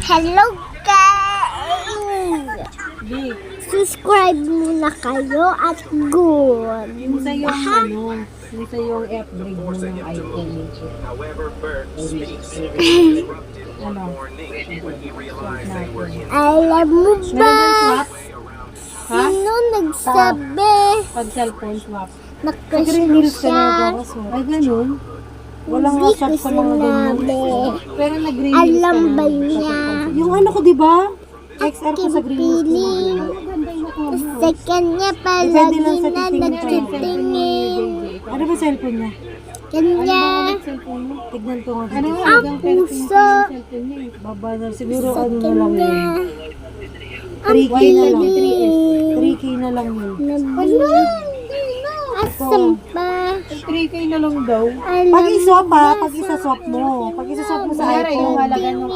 Hello guys! Subscribe muna kayo at good. Yung sa yung ano, yung sa yung upgrade mo ng iPhone. Ano? Alam mo ba? Ha? Sino nagsabi? Pag cellphone swap. Nakasya Nag-reels ka siya. na ba? Ay, ganun? Walang Hindi ko WhatsApp sa mga ganyan. sinabi. Pero nag-reels Alam ka na. ba niya? Yung ano ko, di ba? XR ko sa green Pili. Sa kanya palagi Pwede lang sa na titingin. nagtitingin. Ano ba cellphone niya? Kanya Tignan ko nga. Ano dito. nga, ang puso. Baba na. Siguro Sa ano na lang kanya yun. ang 3K na lang. pili. 3K na lang yun. Asan pa? 3K na lang daw. Alam Pag iswap ba pag isa-swap mo. Pag isa-swap mo sa Kaya yung iPhone. halaga ng